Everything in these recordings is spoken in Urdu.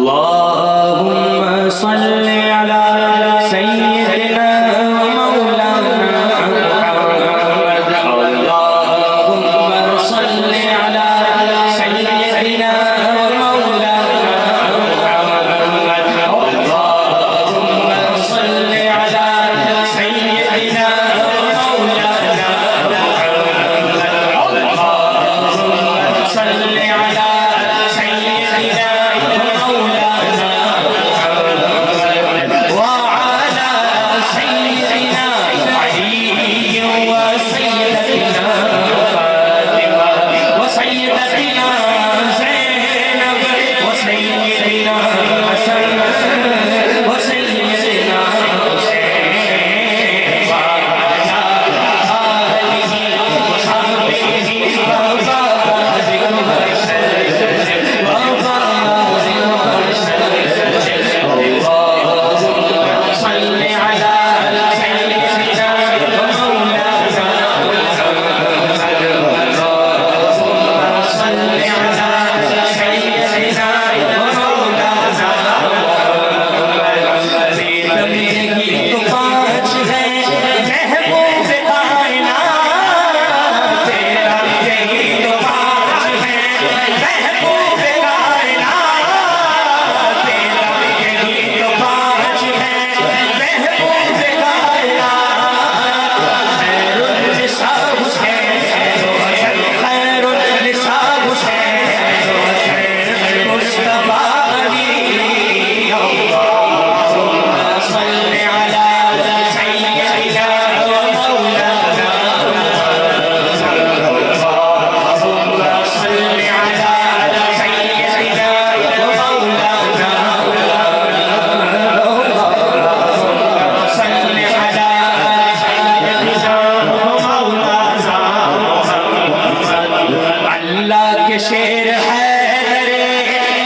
اللهم صل على سيدنا ومولانا محمد اللهم صل على سيدنا ومولانا محمد اللهم صل على سيدنا ومولانا محمد اللهم صل على سيدنا ومولانا محمد وعلى سيدنا علي وسيدتنا فاطمة وسيدتنا زينب وسيدنا حسن وسيدنا حسين وعلى آله وصحبه وبارك وسلم اللهم صل على سيدنا ومولانا محمد اللهم صل على سيدنا ومولانا محمد زندگی تو پانچ ہے محبوب کائنات تیرا یہی تو پانچ ہے محبوب کائنات تیرا یہی تو پانچ ہے محبوب کائنات خیر النساء حسین خیر النساء حسین مصطفیٰ علی اللهم صل على سيدنا ومولانا اللهم صل على سيدنا ومولانا اللهم صل على سيدنا ومولانا اللہ کے شیر حیدر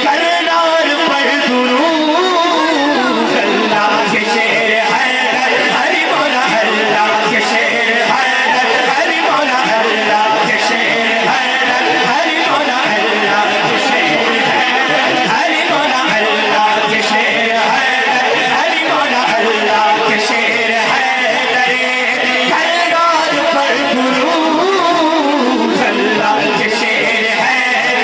کرنار پر درود اللہ کے شیر حیدر ہری مولا اللہ کے شیر حیدر ہری مولا اللہ کے شیر حیدر ہری مولا اللہ کے شیر حیدر ہری مولا اللہ کے شیر حیدر ہری مولا اللہ کے شیر حیدر کرنار پر درود اللہ کے شیر حیدر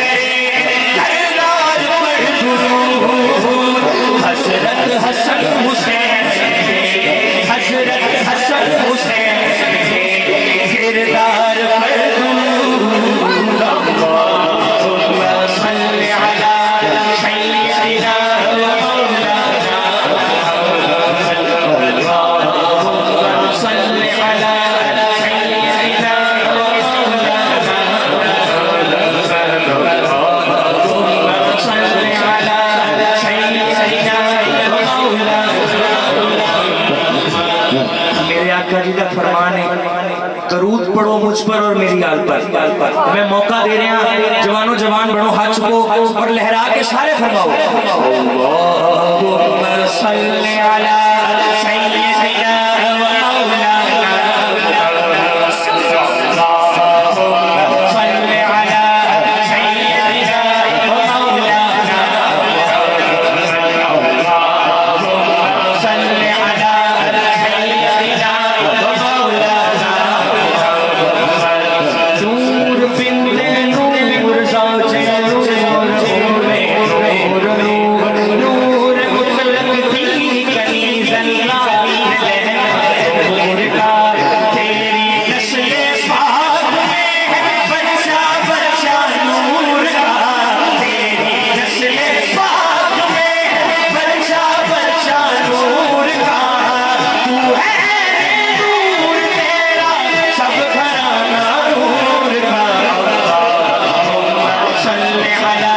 کرنار پر درود حضرت حسن حسین حضرت حسن حسین کردار پر درود اللهم صل على سيدنا ومولانا محمد اللهم صل على سيدنا ومولانا محمد اللهم صل على سيدنا ومولانا میرے آقا جی کا فرمان ہے درود پڑھو مجھ پر اور میری آل پر میں موقع دے رہے ہیں جوانو جوان بڑھو ہاتھ چکو اور لہرا کے سارے فرماؤ اللهم صل على سيدنا ومولانا محمد اللهم صل على سيدنا ومولانا محمد اللهم صل على سيدنا ومولانا محمد نور بن نور زوج نور نور مطلق تھی کنیز اللہ نور کا تیری نسل پاک میں بچہ بچہ نور کا تیری نسل پاک میں بچہ بچہ نور کا تو ہے نور تیرا سب گھرانہ نور کا اللهم صل على